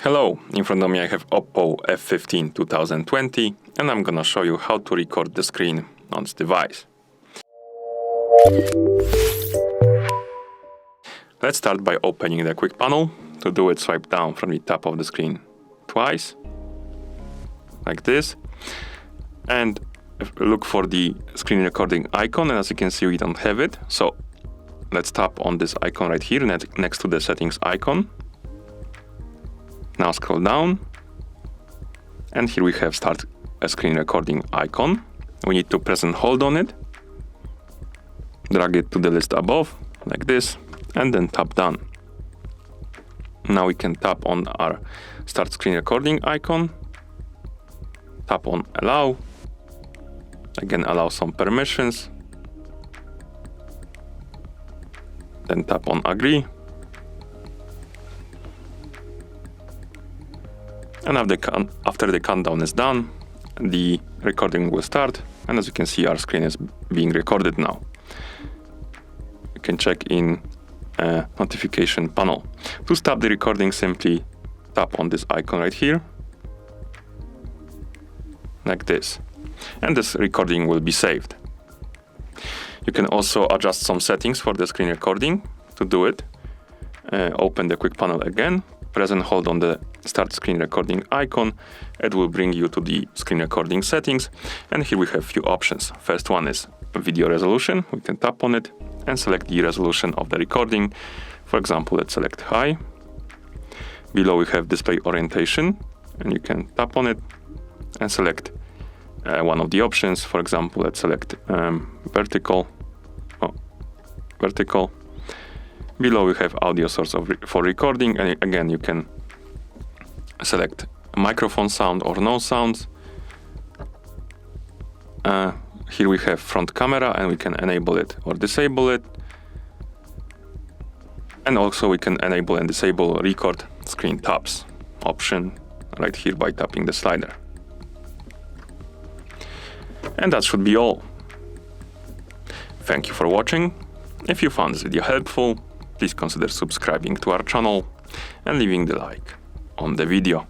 Hello, in front of me I have OPPO F15 2020 and I'm gonna show you how to record the screen on this device. Let's start by opening the quick panel. To do it, swipe down from the top of the screen twice, like this, and look for the screen recording icon, and as you can see we don't have it, so let's tap on this icon right here next to the settings icon. Now scroll down, and here we have start a screen recording icon. We need to press and hold on it, drag it to the list above, like this, and then tap done. Now we can tap on our start screen recording icon, tap on allow, again allow some permissions, then tap on agree. And after the countdown is done, the recording will start, and as you can see, our screen is being recorded now. You can check in notification panel. To stop the recording, simply tap on this icon right here, like this, and this recording will be saved. You can also adjust some settings for the screen recording. To do it, open the quick panel again, press and hold on the start screen recording icon. It will bring you to the screen recording settings, and here we have a few options. First one is video resolution. We can tap on it and select the resolution of the recording. For example, let's select high. Below we have display orientation, and you can tap on it and select one of the options. For example, let's select vertical. Below we have audio source for recording, and again you can select microphone sound or no sounds. Here we have front camera, and we can enable it or disable it. And also we can enable and disable record screen taps option right here by tapping the slider. And that should be all. Thank you for watching. If you found this video helpful, please consider subscribing to our channel and leaving the like on the video.